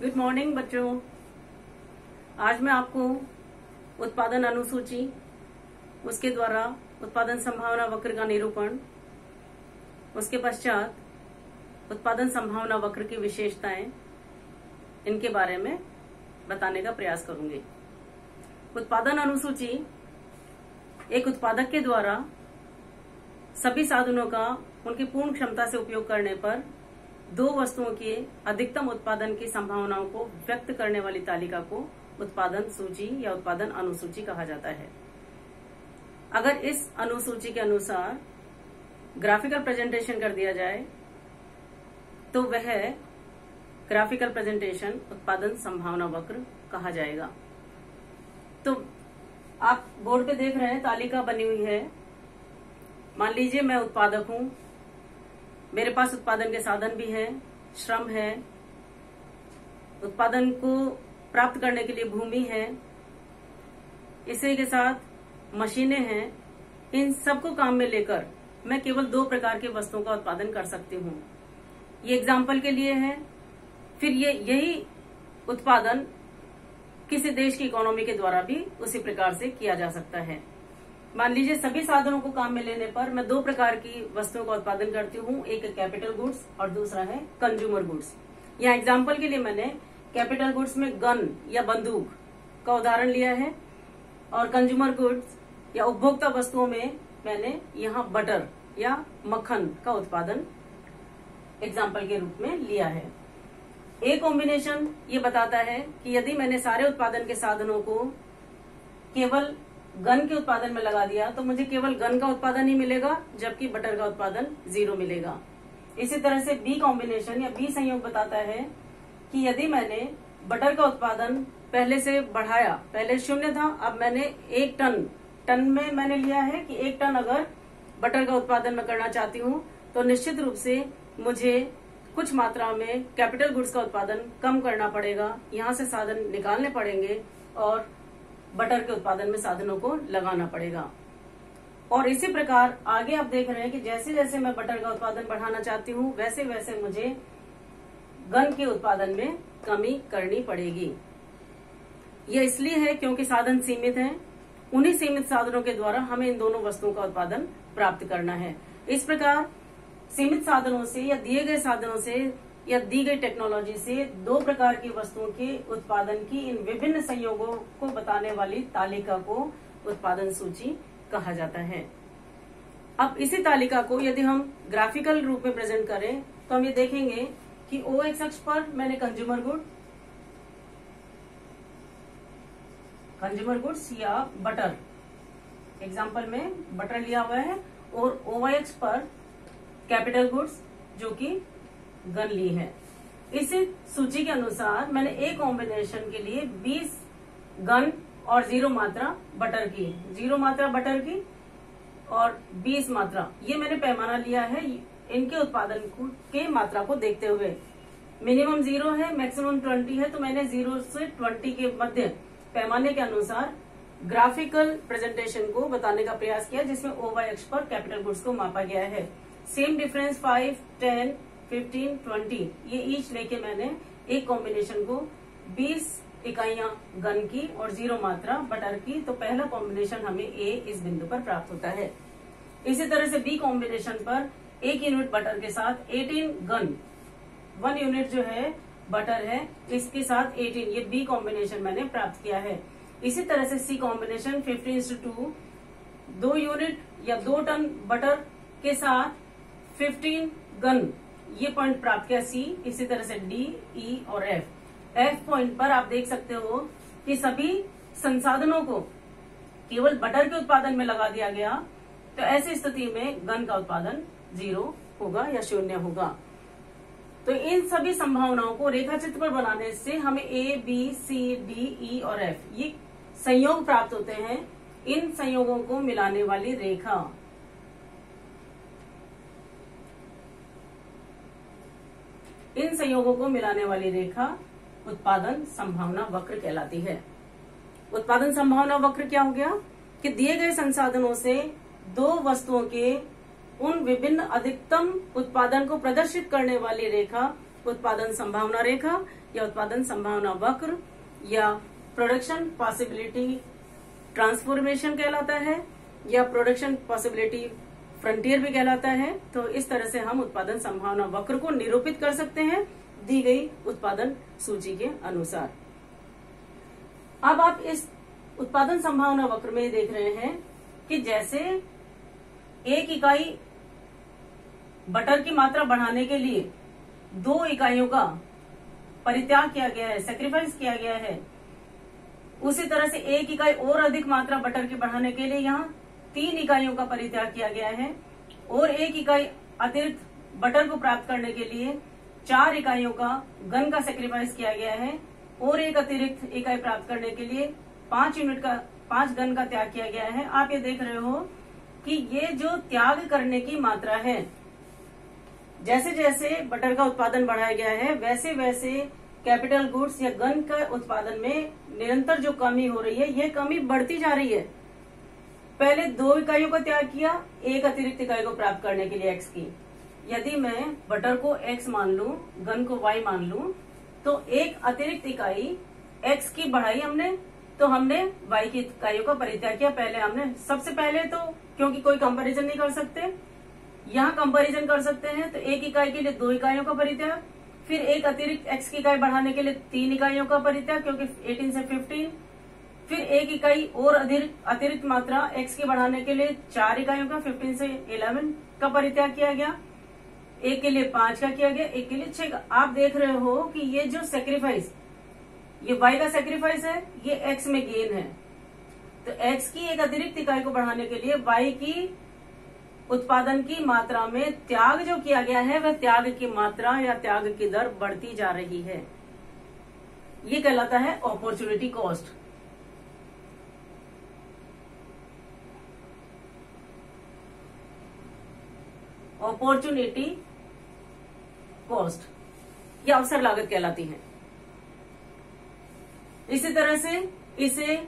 Good morning बच्चों। आज मैं आपको उत्पादन अनुसूची, उसके द्वारा उत्पादन संभावना वक्र का निरूपण, उसके पश्चात उत्पादन संभावना वक्र की विशेषताएं, इनके बारे में बताने का प्रयास करूंगी। उत्पादन अनुसूची एक उत्पादक के द्वारा सभी साधनों का उनकी पूर्ण क्षमता से उपयोग करने पर दो वस्तुओं के अधिकतम उत्पादन की संभावनाओं को व्यक्त करने वाली तालिका को उत्पादन सूची या उत्पादन अनुसूची कहा जाता है। अगर इस अनुसूची के अनुसार ग्राफिकल प्रेजेंटेशन कर दिया जाए तो वह ग्राफिकल प्रेजेंटेशन उत्पादन संभावना वक्र कहा जाएगा। तो आप बोर्ड पे देख रहे हैं, तालिका बनी हुई है। मान लीजिए मैं उत्पादक हूं, मेरे पास उत्पादन के साधन भी हैं, श्रम है, उत्पादन को प्राप्त करने के लिए भूमि है, इसी के साथ मशीनें हैं। इन सबको काम में लेकर मैं केवल दो प्रकार की वस्तुओं का उत्पादन कर सकती हूँ। ये एग्जाम्पल के लिए है। फिर यही उत्पादन किसी देश की इकोनॉमी के द्वारा भी उसी प्रकार से किया जा सकता है। मान लीजिए सभी साधनों को काम में लेने पर मैं दो प्रकार की वस्तुओं का उत्पादन करती हूँ, एक कैपिटल गुड्स और दूसरा है कंज्यूमर गुड्स। यहाँ एग्जाम्पल के लिए मैंने कैपिटल गुड्स में गन या बंदूक का उदाहरण लिया है और कंज्यूमर गुड्स या उपभोक्ता वस्तुओं में मैंने यहाँ बटर या मक्खन का उत्पादन एग्जाम्पल के रूप में लिया है। एक कॉम्बिनेशन ये बताता है कि यदि मैंने सारे उत्पादन के साधनों को केवल गन के उत्पादन में लगा दिया तो मुझे केवल गन का उत्पादन ही मिलेगा, जबकि बटर का उत्पादन 0 मिलेगा। इसी तरह से बी कॉम्बिनेशन या बी संयोग बताता है कि यदि मैंने बटर का उत्पादन पहले से बढ़ाया, पहले 0 था, अब मैंने 1 टन में मैंने लिया है कि 1 टन अगर बटर का उत्पादन मैं करना चाहती हूँ तो निश्चित रूप से मुझे कुछ मात्रा में कैपिटल गुड्स का उत्पादन कम करना पड़ेगा, यहाँ से साधन निकालने पड़ेंगे और बटर के उत्पादन में साधनों को लगाना पड़ेगा। और इसी प्रकार आगे आप देख रहे हैं कि जैसे जैसे मैं बटर का उत्पादन बढ़ाना चाहती हूँ वैसे वैसे मुझे गन के उत्पादन में कमी करनी पड़ेगी। यह इसलिए है क्योंकि साधन सीमित हैं। उन्हीं सीमित साधनों के द्वारा हमें इन दोनों वस्तुओं का उत्पादन प्राप्त करना है। इस प्रकार सीमित साधनों से या दिए गए साधनों से या दी गई टेक्नोलॉजी से दो प्रकार की वस्तुओं के उत्पादन की इन विभिन्न संयोगों को बताने वाली तालिका को उत्पादन सूची कहा जाता है। अब इसी तालिका को यदि हम ग्राफिकल रूप में प्रेजेंट करें तो हम ये देखेंगे कि ओ एक्स अक्ष पर मैंने कंज्यूमर गुड्स या बटर, एग्जाम्पल में बटर लिया हुआ है, और ओ वाई अक्ष पर कैपिटल गुड्स जो कि गन ली है। इसी सूची के अनुसार मैंने एक कॉम्बिनेशन के लिए 20 गन और 0 मात्रा बटर की, 0 मात्रा बटर की और 20 मात्रा, ये मैंने पैमाना लिया है इनके उत्पादन के मात्रा को देखते हुए। मिनिमम 0 है, मैक्सिमम 20 है, तो मैंने 0 से 20 के मध्य पैमाने के अनुसार ग्राफिकल प्रेजेंटेशन को बताने का प्रयास किया, जिसमें ओ वाई अक्ष पर कैपिटल गुड्स को मापा गया है। सेम डिफरेंस 5, 10, 15, 20 ये ईच लेके मैंने एक कॉम्बिनेशन को 20 इकाइयां गन की और 0 मात्रा बटर की, तो पहला कॉम्बिनेशन हमें ए इस बिंदु पर प्राप्त होता है। इसी तरह से बी कॉम्बिनेशन पर 1 यूनिट बटर के साथ 18 गन, 1 यूनिट जो है बटर है, इसके साथ 18, ये बी कॉम्बिनेशन मैंने प्राप्त किया है। इसी तरह से सी कॉम्बिनेशन 15:2, 2 यूनिट या 2 टन बटर के साथ 15 गन, ये पॉइंट प्राप्त किया सी। इसी तरह से डी, ई और एफ पॉइंट पर आप देख सकते हो कि सभी संसाधनों को केवल बटर के उत्पादन में लगा दिया गया, तो ऐसी स्थिति में गन का उत्पादन 0 होगा या 0 होगा। तो इन सभी संभावनाओं को रेखाचित्र पर बनाने से हमें ए, बी, सी, डी, ई और एफ ये संयोग प्राप्त होते हैं। इन संयोगों को मिलाने वाली रेखा, इन संयोगों को मिलाने वाली रेखा उत्पादन संभावना वक्र कहलाती है। उत्पादन संभावना वक्र क्या हो गया कि दिए गए संसाधनों से दो वस्तुओं के उन विभिन्न अधिकतम उत्पादन को प्रदर्शित करने वाली रेखा उत्पादन संभावना रेखा या उत्पादन संभावना वक्र या प्रोडक्शन पॉसिबिलिटी ट्रांसफॉर्मेशन कहलाता है या प्रोडक्शन पॉसिबिलिटी फ्रंटियर भी कहलाता है। तो इस तरह से हम उत्पादन संभावना वक्र को निरूपित कर सकते हैं दी गई उत्पादन सूची के अनुसार। अब आप इस उत्पादन संभावना वक्र में देख रहे हैं कि जैसे एक इकाई बटर की मात्रा बढ़ाने के लिए 2 इकाइयों का परित्याग किया गया है, सेक्रीफाइस किया गया है, उसी तरह से 1 इकाई और अधिक मात्रा बटर की बढ़ाने के लिए यहाँ 3 इकाइयों का परित्याग किया गया है और 1 इकाई अतिरिक्त बटर को प्राप्त करने के लिए 4 इकाइयों का गन का सेक्रीफाइस किया गया है और 1 अतिरिक्त इकाई प्राप्त करने के लिए 5 गन का त्याग किया गया है। आप ये देख रहे हो कि ये जो त्याग करने की मात्रा है, जैसे जैसे बटर का उत्पादन बढ़ाया गया है वैसे वैसे कैपिटल गुड्स या गन का उत्पादन में निरंतर जो कमी हो रही है, ये कमी बढ़ती जा रही है। पहले 2 इकाइयों का त्याग किया 1 अतिरिक्त इकाई को प्राप्त करने के लिए x की। यदि मैं बटर को x मान लूं, गन को y मान लूं, तो 1 अतिरिक्त इकाई x की बढ़ाई हमने, तो हमने y की इकाइयों का परित्याग किया। पहले हमने सबसे पहले तो क्योंकि कोई कंपैरिजन नहीं कर सकते, यहाँ कंपैरिजन कर सकते हैं, तो 1 इकाई के लिए 2 इकाइयों का परित्याग, फिर 1 अतिरिक्त x की इकाई बढ़ाने के लिए 3 इकाइयों का परित्याग क्योंकि 18 से 15, फिर 1 इकाई और अतिरिक्त मात्रा x की बढ़ाने के लिए 4 इकाइयों का 15 से 11 का परित्याग किया गया, 1 के लिए 5 का किया गया, 1 के लिए 6 का। आप देख रहे हो कि ये जो सेक्रीफाइस, ये y का सेक्रीफाइस है, ये x में गेन है। तो x की 1 अतिरिक्त इकाई को बढ़ाने के लिए y की उत्पादन की मात्रा में त्याग जो किया गया है वह त्याग की मात्रा या त्याग की दर बढ़ती जा रही है। ये कहलाता है अपॉर्चुनिटी कॉस्ट। अपॉर्चुनिटी कॉस्ट या अवसर लागत कहलाती है। इसी तरह से इसे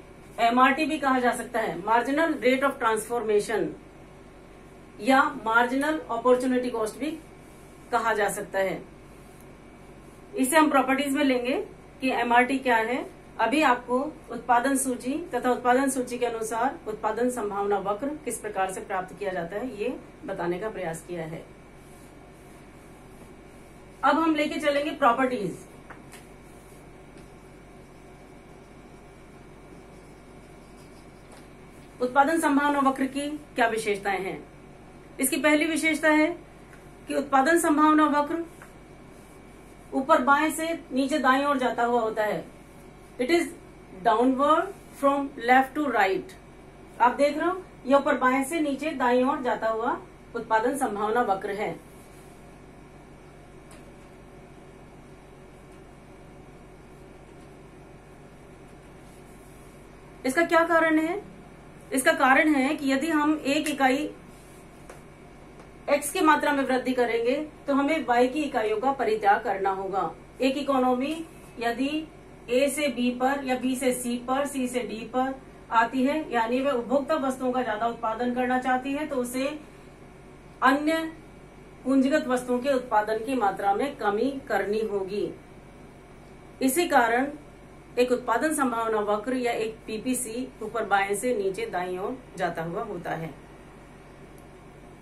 MRT भी कहा जा सकता है, मार्जिनल रेट ऑफ ट्रांसफॉर्मेशन, या मार्जिनल अपॉर्चुनिटी कॉस्ट भी कहा जा सकता है। इसे हम प्रॉपर्टीज में लेंगे कि MRT क्या है। अभी आपको उत्पादन सूची तथा उत्पादन सूची के अनुसार उत्पादन संभावना वक्र किस प्रकार से प्राप्त किया जाता है ये बताने का प्रयास किया है। अब हम लेके चलेंगे प्रॉपर्टीज। उत्पादन संभावना वक्र की क्या विशेषताएं हैं। इसकी पहली विशेषता है कि उत्पादन संभावना वक्र ऊपर बाएं से नीचे दाएं ओर जाता हुआ होता है। It is downward from left to right. आप देख रहे हो यह ऊपर बाएं से नीचे दाएं ओर जाता हुआ उत्पादन संभावना वक्र है। इसका क्या कारण है। इसका कारण है कि यदि हम 1 इकाई x की मात्रा में वृद्धि करेंगे तो हमें y की इकाइयों का परित्याग करना होगा। एक इकोनॉमी यदि A से B पर या B से C पर, C से D पर आती है, यानी वह उपभोक्ता वस्तुओं का ज्यादा उत्पादन करना चाहती है, तो उसे अन्य पूंजीगत वस्तुओं के उत्पादन की मात्रा में कमी करनी होगी। इसी कारण एक उत्पादन संभावना वक्र या एक PPC ऊपर बाएं से नीचे दाईं ओर जाता हुआ होता है।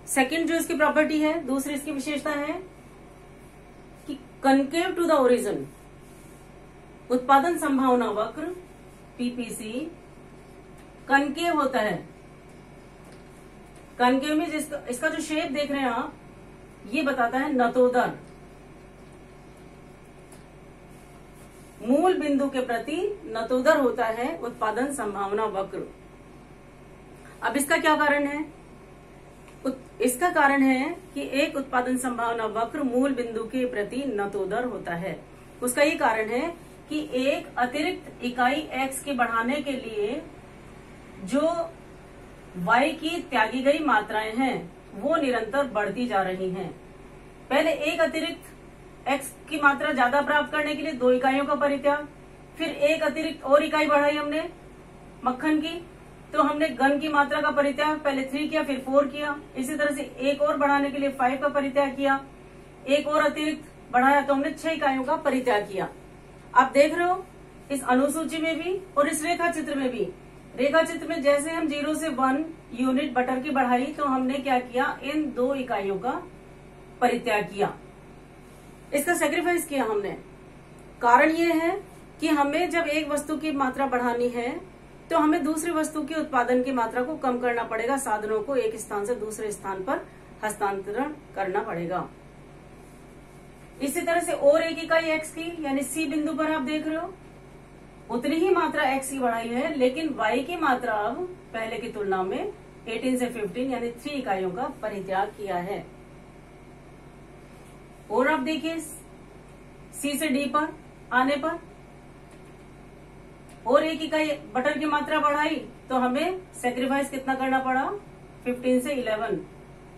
सेकंड जो इसकी प्रॉपर्टी है, दूसरी इसकी विशेषता है कि कनकेव टू द ओरिजिन। उत्पादन संभावना वक्र PPC कनकेव होता है। कनकेव में इसका जो शेप देख रहे हैं आप, ये बताता है नतोदर, मूल बिंदु के प्रति नतोदर होता है उत्पादन संभावना वक्र। अब इसका क्या कारण है। इसका कारण है कि एक उत्पादन संभावना वक्र मूल बिंदु के प्रति नतोदर होता है। उसका ये कारण है कि एक अतिरिक्त इकाई x की बढ़ाने के लिए जो y की त्यागी गई मात्राएं हैं वो निरंतर बढ़ती जा रही हैं। पहले एक अतिरिक्त x की मात्रा ज्यादा प्राप्त करने के लिए 2 इकाइयों का परित्याग, फिर एक अतिरिक्त और इकाई बढ़ाई हमने मक्खन की, तो हमने गन की मात्रा का परित्याग पहले 3 किया फिर 4 किया। इसी तरह से एक और बढ़ाने के लिए 5 का परित्याग किया, एक और अतिरिक्त बढ़ाया तो हमने 6 इकाइयों का परित्याग किया। आप देख रहे हो इस अनुसूची में भी और इस रेखा चित्र में भी। रेखा चित्र में जैसे हम 0 से 1 यूनिट बटर की बढ़ाई तो हमने क्या किया, इन 2 इकाइयों का परित्याग किया, इसका सेक्रीफाइस किया हमने। कारण ये है कि हमें जब एक वस्तु की मात्रा बढ़ानी है तो हमें दूसरी वस्तु के उत्पादन की मात्रा को कम करना पड़ेगा, साधनों को एक स्थान से दूसरे स्थान पर हस्तांतरण करना पड़ेगा। इसी तरह से और एक इकाई x की यानी C बिंदु पर आप देख रहे हो उतनी ही मात्रा x की बढ़ाई है, लेकिन y की मात्रा अब पहले की तुलना में 18 से 15 यानी 3 इकाइयों का परित्याग किया है। और अब देखिए C से D पर आने पर और एक इकाई बटर की मात्रा बढ़ाई तो हमें सेक्रीफाइस कितना करना पड़ा, 15 से 11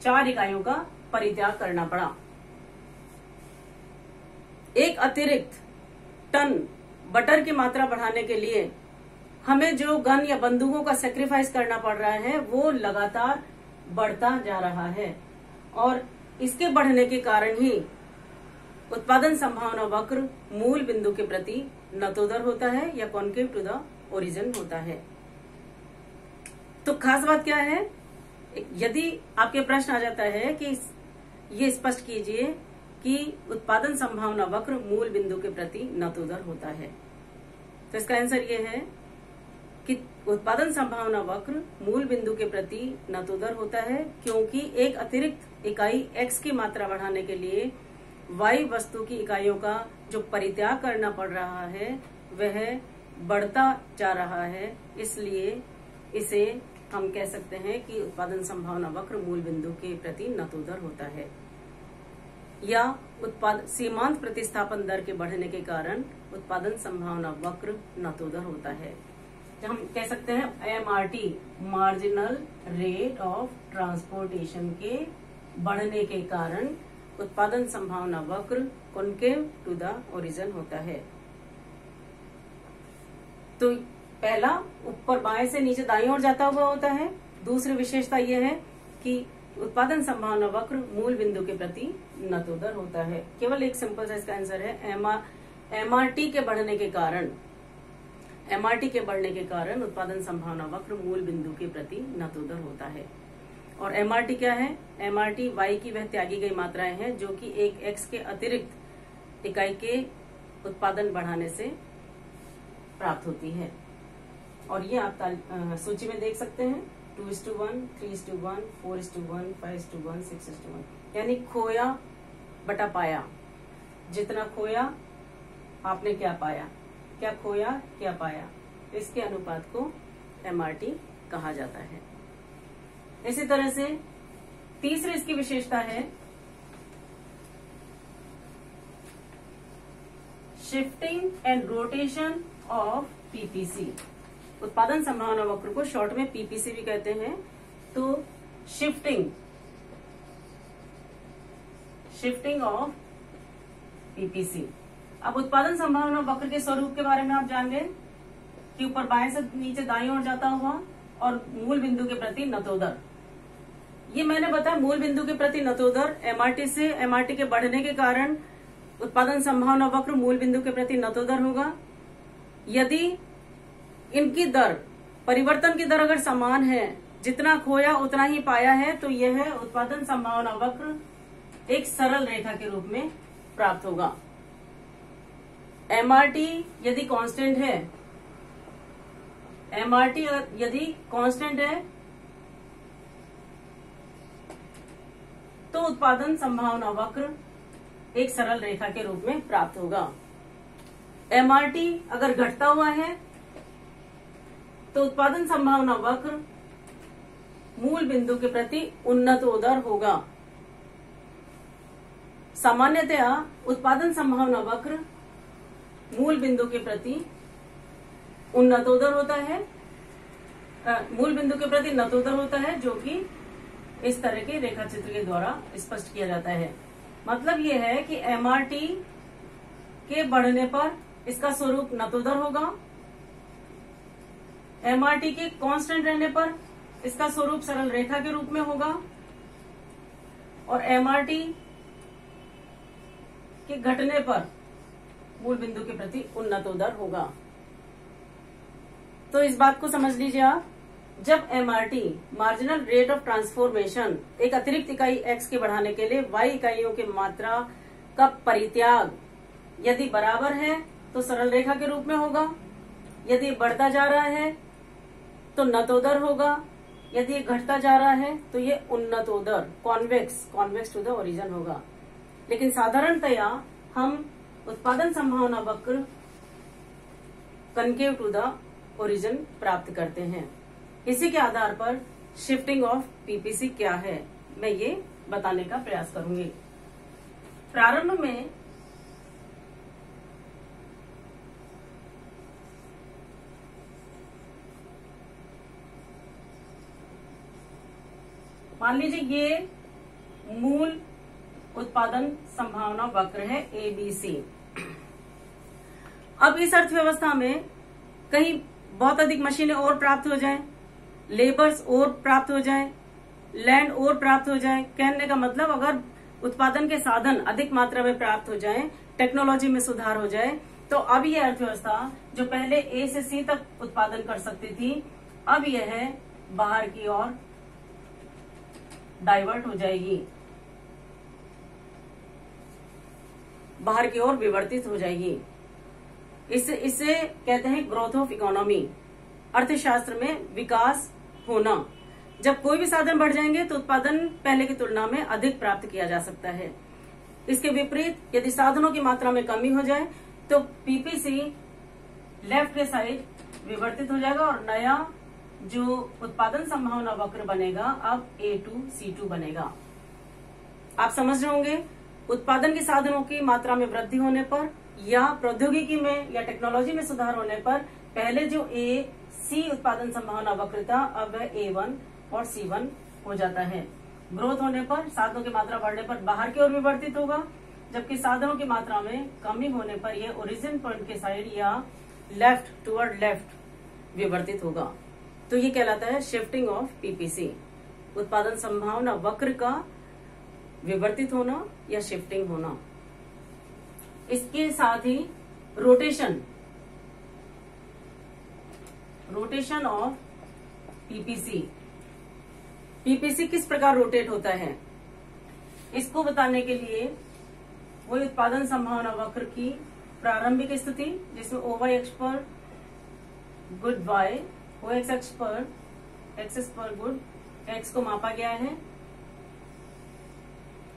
4 इकाइयों का परित्याग करना पड़ा। एक अतिरिक्त टन बटर की मात्रा बढ़ाने के लिए हमें जो गन या बंदूकों का सेक्रीफाइस करना पड़ रहा है वो लगातार बढ़ता जा रहा है और इसके बढ़ने के कारण ही उत्पादन संभावना वक्र मूल बिंदु के प्रति नतोदर होता है या कॉन्केव टू द ओरिजिन होता है। तो खास बात क्या है, यदि आपके प्रश्न आ जाता है कि ये स्पष्ट कीजिए कि उत्पादन संभावना वक्र मूल बिंदु के प्रति नतोदर होता है, तो इसका आंसर ये है कि उत्पादन संभावना वक्र मूल बिंदु के प्रति नतोदर होता है क्योंकि एक अतिरिक्त इकाई x की मात्रा बढ़ाने के लिए y वस्तु की इकाइयों का जो परित्याग करना पड़ रहा है वह बढ़ता जा रहा है, इसलिए इसे हम कह सकते हैं कि उत्पादन संभावना वक्र मूल बिंदु के प्रति नतोदर होता है। या सीमांत प्रतिस्थापन दर के बढ़ने के कारण उत्पादन संभावना वक्र नतोदर होता है। तो हम कह सकते हैं MRT marginal rate of transportation के बढ़ने के कारण उत्पादन संभावना वक्र कॉन्केव टू द ओरिजिन होता है। तो पहला ऊपर बाएं से नीचे दाईं ओर जाता हुआ होता है। दूसरी विशेषता यह है कि उत्पादन संभावना वक्र मूल बिंदु के प्रति नतोदर होता है। केवल एक सिंपल सा इसका आंसर है MRT के बढ़ने के कारण उत्पादन संभावना वक्र मूल बिंदु के प्रति नतोदर होता है। और MRT क्या है, MRT y की वह त्यागी गई मात्राएं हैं जो कि एक x के अतिरिक्त इकाई के उत्पादन बढ़ाने से प्राप्त होती है। और ये आप सूची में देख सकते हैं 2:1, 3:1, 4:1, 5:1, 6:1, यानी खोया बटा पाया। जितना खोया आपने क्या पाया, क्या खोया क्या पाया, इसके अनुपात को MRT कहा जाता है। इसी तरह से तीसरी इसकी विशेषता है shifting and rotation of PPC। उत्पादन संभावना वक्र को शॉर्ट में PPC भी कहते हैं। तो शिफ्टिंग ऑफ PPC। अब उत्पादन संभावना वक्र के स्वरूप के बारे में आप जान गए कि ऊपर बाएं से नीचे दाईं ओर जाता हुआ और मूल बिंदु के प्रति नतोदर। ये मैंने बताया मूल बिंदु के प्रति नतोदर MRT के बढ़ने के कारण उत्पादन संभावना वक्र मूल बिंदु के प्रति नतोदर होगा। यदि इनकी दर, परिवर्तन की दर अगर समान है, जितना खोया उतना ही पाया है, तो यह उत्पादन संभावना वक्र एक सरल रेखा के रूप में प्राप्त होगा। MRT यदि कांस्टेंट है, MRT यदि कांस्टेंट है तो उत्पादन संभावना वक्र एक सरल रेखा के रूप में प्राप्त होगा। MRT अगर घटता हुआ है तो उत्पादन संभावना वक्र मूल बिंदु के प्रति उन्नतोदर होगा। सामान्यतया उत्पादन संभावना वक्र मूल बिंदु के प्रति उन्नतोदर होता है, मूल बिंदु के प्रति नतोदर होता है, जो कि इस तरह के रेखा चित्र के द्वारा स्पष्ट किया जाता है। मतलब यह है कि MRT के बढ़ने पर इसका स्वरूप नतोदर होगा, MRT के कांस्टेंट रहने पर इसका स्वरूप सरल रेखा के रूप में होगा, और MRT के घटने पर मूल बिंदु के प्रति उन्नतोदर होगा। तो इस बात को समझ लीजिए आप, जब MRT marginal rate of transformation एक अतिरिक्त इकाई x के बढ़ाने के लिए y इकाइयों की मात्रा का परित्याग यदि बराबर है तो सरल रेखा के रूप में होगा, यदि बढ़ता जा रहा है तो नतोदर होगा, यदि घटता जा रहा है तो ये उन्नतोदर कॉन्वेक्स टू द ओरिजिन होगा। लेकिन साधारणतया हम उत्पादन संभावना वक्र कनकेव टू द ओरिजिन प्राप्त करते हैं। इसी के आधार पर शिफ्टिंग ऑफ पीपीसी क्या है, मैं ये बताने का प्रयास करूंगी। प्रारंभ में मान लीजिए ये मूल उत्पादन संभावना वक्र है ABC। अब इस अर्थव्यवस्था में कहीं बहुत अधिक मशीनें और प्राप्त हो जाएं, लेबर्स और प्राप्त हो जाएं, लैंड और प्राप्त हो जाए। कहने का मतलब अगर उत्पादन के साधन अधिक मात्रा में प्राप्त हो जाएं, टेक्नोलॉजी में सुधार हो जाए, तो अब यह अर्थव्यवस्था जो पहले A से C तक उत्पादन कर सकती थी, अब यह बाहर की ओर डाइवर्ट हो जाएगी, बाहर की ओर विवर्तित हो जाएगी। इसे कहते हैं ग्रोथ ऑफ इकोनॉमी, अर्थशास्त्र में विकास होना। जब कोई भी साधन बढ़ जाएंगे तो उत्पादन पहले की तुलना में अधिक प्राप्त किया जा सकता है। इसके विपरीत यदि साधनों की मात्रा में कमी हो जाए तो पीपीसी लेफ्ट के साइड विवर्तित हो जाएगा और नया जो उत्पादन संभावना वक्र बनेगा अब A2 C2 बनेगा। आप समझ रहे होंगे, उत्पादन के साधनों की मात्रा में वृद्धि होने पर या प्रौद्योगिकी में या टेक्नोलॉजी में सुधार होने पर पहले जो AC उत्पादन संभावना वक्र था अब वह A1 और C1 हो जाता है। ग्रोथ होने पर, साधनों की मात्रा बढ़ने पर बाहर की ओर विवर्तित होगा, जबकि साधनों की मात्रा में कमी होने पर यह ओरिजिन पॉइंट के साइड या लेफ्ट टुवर्ड लेफ्ट विवर्तित होगा। तो ये कहलाता है शिफ्टिंग ऑफ पीपीसी, उत्पादन संभावना वक्र का विवर्तित होना या शिफ्टिंग होना। इसके साथ ही रोटेशन ऑफ पीपीसी। पीपीसी किस प्रकार रोटेट होता है, इसको बताने के लिए वही उत्पादन संभावना वक्र की प्रारंभिक स्थिति जिसमें OY अक्ष पर गुड Y, OX अक्ष पर एक्सेस पर गुड X को मापा गया है।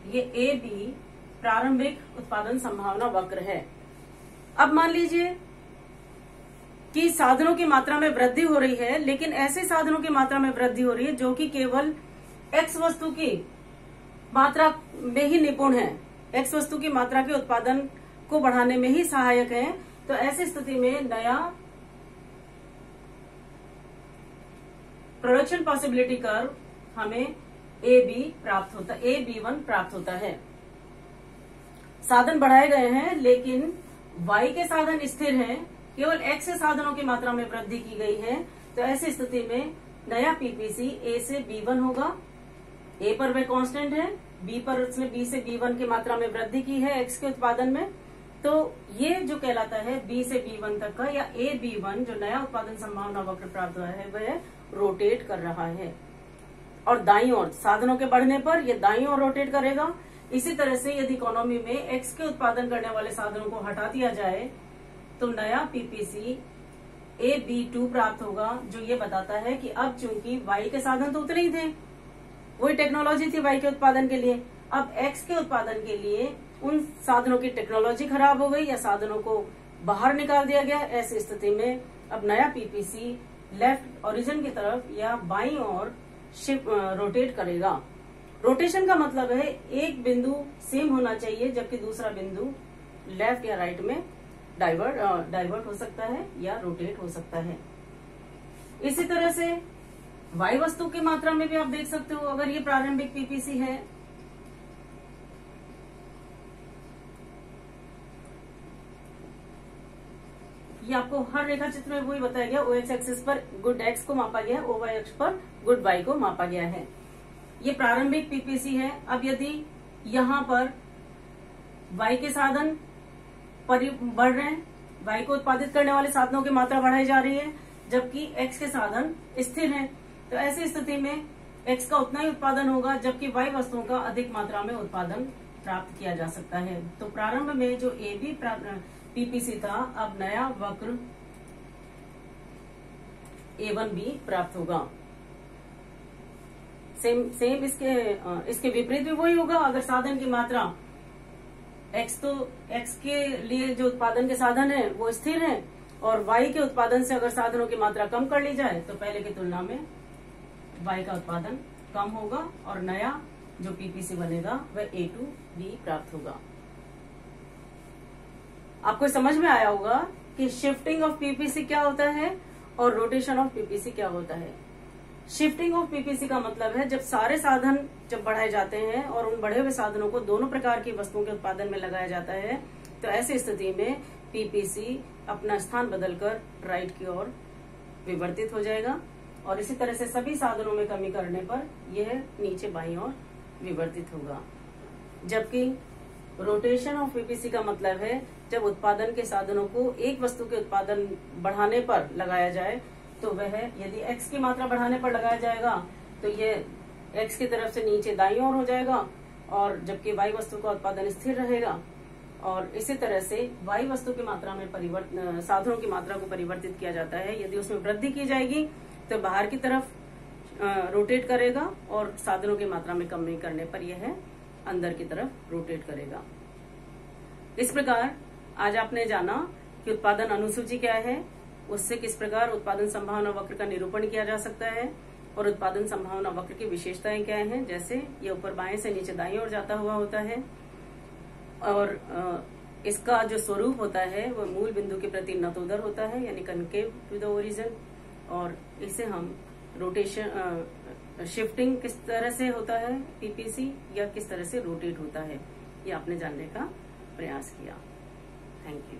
ये AB प्रारंभिक उत्पादन संभावना वक्र है। अब मान लीजिए कि साधनों की मात्रा में वृद्धि हो रही है, लेकिन ऐसे साधनों की मात्रा में वृद्धि हो रही है जो कि केवल X वस्तु की मात्रा में ही निपुण है, X वस्तु की मात्रा के उत्पादन को बढ़ाने में ही सहायक है। तो ऐसी स्थिति में नया प्रोडक्शन पॉसिबिलिटी कर्व हमें AB1 प्राप्त होता है। साधन बढ़ाए गए हैं लेकिन Y के साधन स्थिर हैं, केवल X से साधनों की मात्रा में वृद्धि की गई है। तो ऐसी स्थिति में नया पीपीसी A से B1 होगा। A पर वह कांस्टेंट है, B पर उसने B से B1 की मात्रा में वृद्धि की है X के उत्पादन में। तो ये जो कहलाता है B से B1 तक का या AB1 जो नया उत्पादन संभावना वक्र प्राप्त हुआ है वह रोटेट कर रहा है और दाईं ओर साधनों के बढ़ने पर यह दाईं ओर रोटेट करेगा। इसी तरह से यदि इकोनॉमी में X के उत्पादन करने वाले साधनों को हटा दिया जाए तो नया पीपीसी AB2 प्राप्त होगा, जो ये बताता है कि अब चूंकि Y के साधन तो उतने ही थे, वही टेक्नोलॉजी थी Y के उत्पादन के लिए, अब X के उत्पादन के लिए उन साधनों की टेक्नोलॉजी खराब हो गई या साधनों को बाहर निकाल दिया गया। ऐसी स्थिति में अब नया पीपीसी लेफ्ट ओरिजिन की तरफ या बाईं ओर रोटेट करेगा। रोटेशन का मतलब है एक बिंदु सेम होना चाहिए जबकि दूसरा बिंदु लेफ्ट या राइट में डाइवर्ट हो सकता है या रोटेट हो सकता है। इसी तरह से Y वस्तु की मात्रा में भी आप देख सकते हो, अगर ये प्रारंभिक पीपीसी है ये आपको हर रेखा चित्र में वही बताया गया। OX एक्सिस पर गुड X को मापा गया, OY अक्ष पर गुड Y को मापा गया है। ये प्रारंभिक पीपीसी है। अब यदि यहाँ पर वाई के साधन बढ़ रहे हैं, वाई को उत्पादित करने वाले साधनों की मात्रा बढ़ाई जा रही है, जबकि एक्स के साधन स्थिर हैं। तो ऐसी स्थिति में एक्स का उतना ही उत्पादन होगा, जबकि वाई वस्तुओं का अधिक मात्रा में उत्पादन प्राप्त किया जा सकता है। तो प्रारंभ में जो ए बी पीपीसी था, अब नया वक्र A1B प्राप्त होगा। सेम इसके विपरीत भी वही होगा। अगर साधन की मात्रा एक्स के लिए जो उत्पादन के साधन है वो स्थिर है, और वाई के उत्पादन से अगर साधनों की मात्रा कम कर ली जाए तो पहले की तुलना में वाई का उत्पादन कम होगा, और नया जो पीपीसी बनेगा वह A2B प्राप्त होगा। आपको समझ में आया होगा कि शिफ्टिंग ऑफ पीपीसी क्या होता है और रोटेशन ऑफ पीपीसी क्या होता है। शिफ्टिंग ऑफ पीपीसी का मतलब है जब सारे साधन जब बढ़ाए जाते हैं और उन बढ़े हुए साधनों को दोनों प्रकार की वस्तुओं के उत्पादन में लगाया जाता है, तो ऐसी स्थिति में पीपीसी अपना स्थान बदलकर राइट की ओर विवर्तित हो जाएगा, और इसी तरह से सभी साधनों में कमी करने पर यह नीचे बाईं ओर विवर्तित होगा। जबकि रोटेशन ऑफ पीपीसी का मतलब है जब उत्पादन के साधनों को एक वस्तु के उत्पादन बढ़ाने पर लगाया जाए, तो वह यदि एक्स की मात्रा बढ़ाने पर लगाया जाएगा तो ये एक्स की तरफ से नीचे दाईं ओर हो जाएगा, और जबकि वाई वस्तु का उत्पादन स्थिर रहेगा। और इसी तरह से वाई वस्तु की मात्रा में साधनों की मात्रा को परिवर्तित किया जाता है। यदि उसमें वृद्धि की जाएगी तो बाहर की तरफ रोटेट करेगा, और साधनों की मात्रा में कमी करने पर यह अंदर की तरफ रोटेट करेगा। इस प्रकार आज आपने जाना कि उत्पादन अनुसूची क्या है, उससे किस प्रकार उत्पादन संभावना वक्र का निरूपण किया जा सकता है, और उत्पादन संभावना वक्र की विशेषताएं क्या हैं, जैसे ये ऊपर बाएं से नीचे दाईं ओर जाता हुआ होता है, और इसका जो स्वरूप होता है वो मूल बिंदु के प्रति नतोदर होता है, यानी कनकेव टू द ओरिजिन। और इसे हम रोटेशन शिफ्टिंग किस तरह से होता है पीपीसी, या किस तरह से रोटेट होता है, ये आपने जानने का प्रयास किया। Thank you.